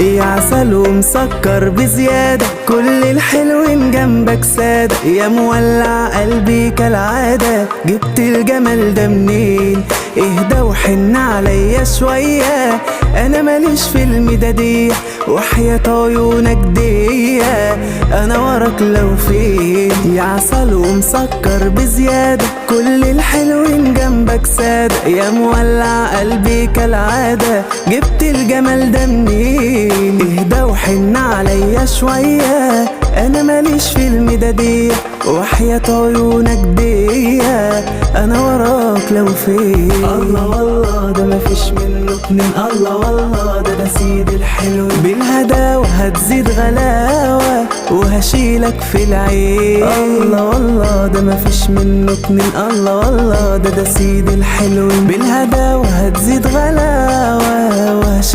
يا عسل ومسكر بزيادة، كل الحلوين جنبك سادة، يا مولع قلبي كالعادة، جبت الجمال ده منين؟ اهدى وحن عليا شوية، انا ماليش في المدادية، وحياة عيونك دي انا وراك لو فين. يا عسل ومسكر بزيادة، كل الحلوين جنبك سادة، يا مولع قلبي كالعادة، جبت الجمال ده منين؟ اهدى وحن عليا شوية، انا ماليش في المدادية، وحياة عيونك دي انا وراك لو فين. الله والله ده مفيش منه اتنين، الله والله ده سيد الحلو، بالهداوة هتزيد غلاوة وهشيلك في العين. الله والله ده مفيش منه اتنين، الله والله ده سيد الحلو، بالهداوة هتزيد غلاوة وهشيلك